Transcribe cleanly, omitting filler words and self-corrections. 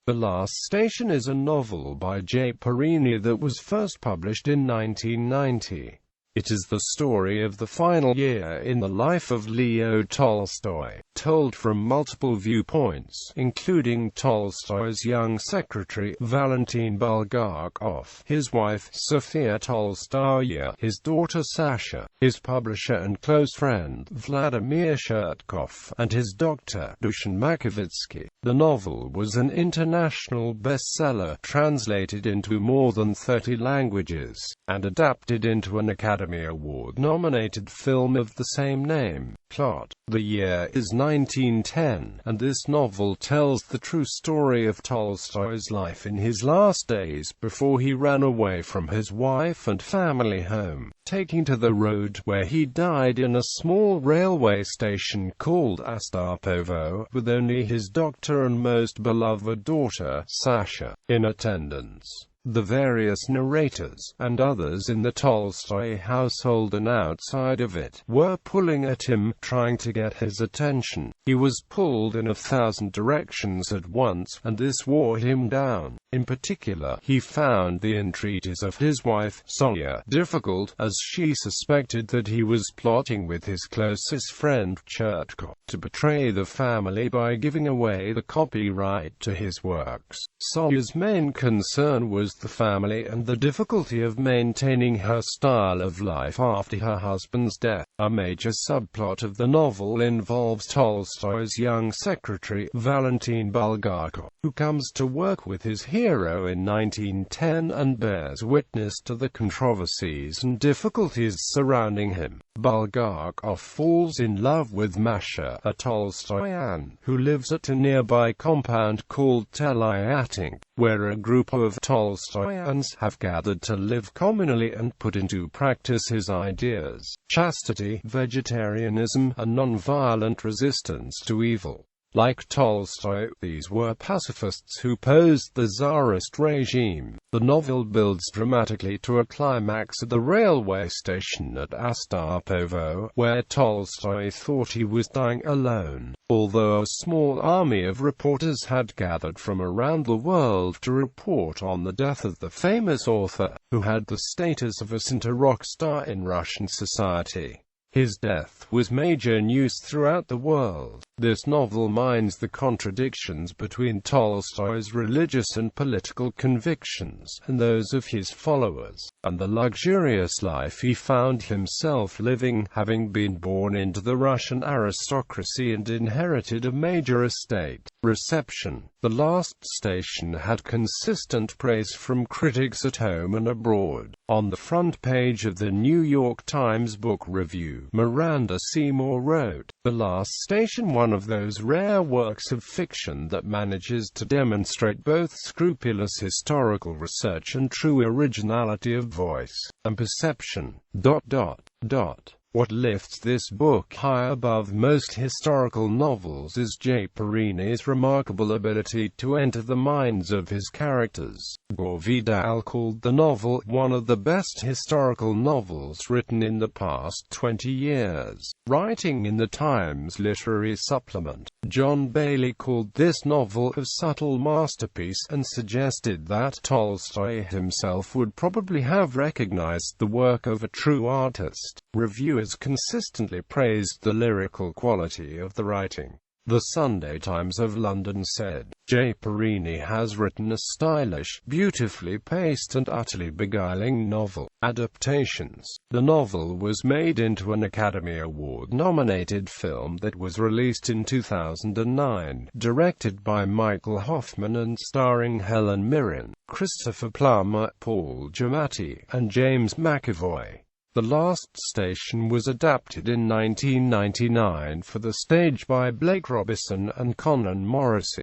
The Last Station is a novel by Jay Parini that was first published in 1990. It is the story of the final year in the life of Leo Tolstoy, told from multiple viewpoints, including Tolstoy's young secretary, Valentin Bulgakov, his wife, Sophia Tolstaya, his daughter Sasha, his publisher and close friend, Vladimir Chertkov, and his doctor, Dushan Makovitsky. The novel was an international bestseller, translated into more than 30 languages, and adapted into an Academy Award-nominated film of the same name. Plot: the year is 1910, and this novel tells the true story of Tolstoy's life in his last days before he ran away from his wife and family home, taking to the road, where he died in a small railway station called Astapovo, with only his doctor and most beloved daughter, Sasha, in attendance. The various narrators, and others in the Tolstoy household and outside of it, were pulling at him, trying to get his attention. He was pulled in 1,000 directions at once, and this wore him down. In particular, he found the entreaties of his wife, Sophia, difficult, as she suspected that he was plotting with his closest friend, Chertkov, to betray the family by giving away the copyright to his works. Sophia's main concern was the family and the difficulty of maintaining her style of life after her husband's death. A major subplot of the novel involves Tolstoy's young secretary, Valentin Bulgakov, who comes to work with his hero in 1910 and bears witness to the controversies and difficulties surrounding him. Bulgakov falls in love with Masha, a Tolstoyan, who lives at a nearby compound called Telyating, where a group of Tolstoyans have gathered to live communally and put into practice his ideas: chastity, vegetarianism, and non-violent resistance to evil. Like Tolstoy, these were pacifists who opposed the Tsarist regime. The novel builds dramatically to a climax at the railway station at Astapovo, where Tolstoy thought he was dying alone, although a small army of reporters had gathered from around the world to report on the death of the famous author, who had the status of a saint, a rock star in Russian society. His death was major news throughout the world. This novel mines the contradictions between Tolstoy's religious and political convictions, and those of his followers, and the luxurious life he found himself living, having been born into the Russian aristocracy and inherited a major estate. Reception: The Last Station had consistent praise from critics at home and abroad. On the front page of the New York Times Book Review, Miranda Seymour wrote, "The Last Station, one of those rare works of fiction that manages to demonstrate both scrupulous historical research and true originality of voice and perception. What lifts this book high above most historical novels is Jay Parini's remarkable ability to enter the minds of his characters." Gore Vidal called the novel one of the best historical novels written in the past 20 years. Writing in the Times Literary Supplement, John Bailey called this novel a subtle masterpiece and suggested that Tolstoy himself would probably have recognized the work of a true artist. Reviewers consistently praised the lyrical quality of the writing. The Sunday Times of London said, "Jay Parini has written a stylish, beautifully paced and utterly beguiling novel." Adaptations: The novel was made into an Academy Award-nominated film that was released in 2009, directed by Michael Hoffman and starring Helen Mirren, Christopher Plummer, Paul Giamatti, and James McAvoy. The Last Station was adapted in 1999 for the stage by Blake Robinson and Conan Morrissey.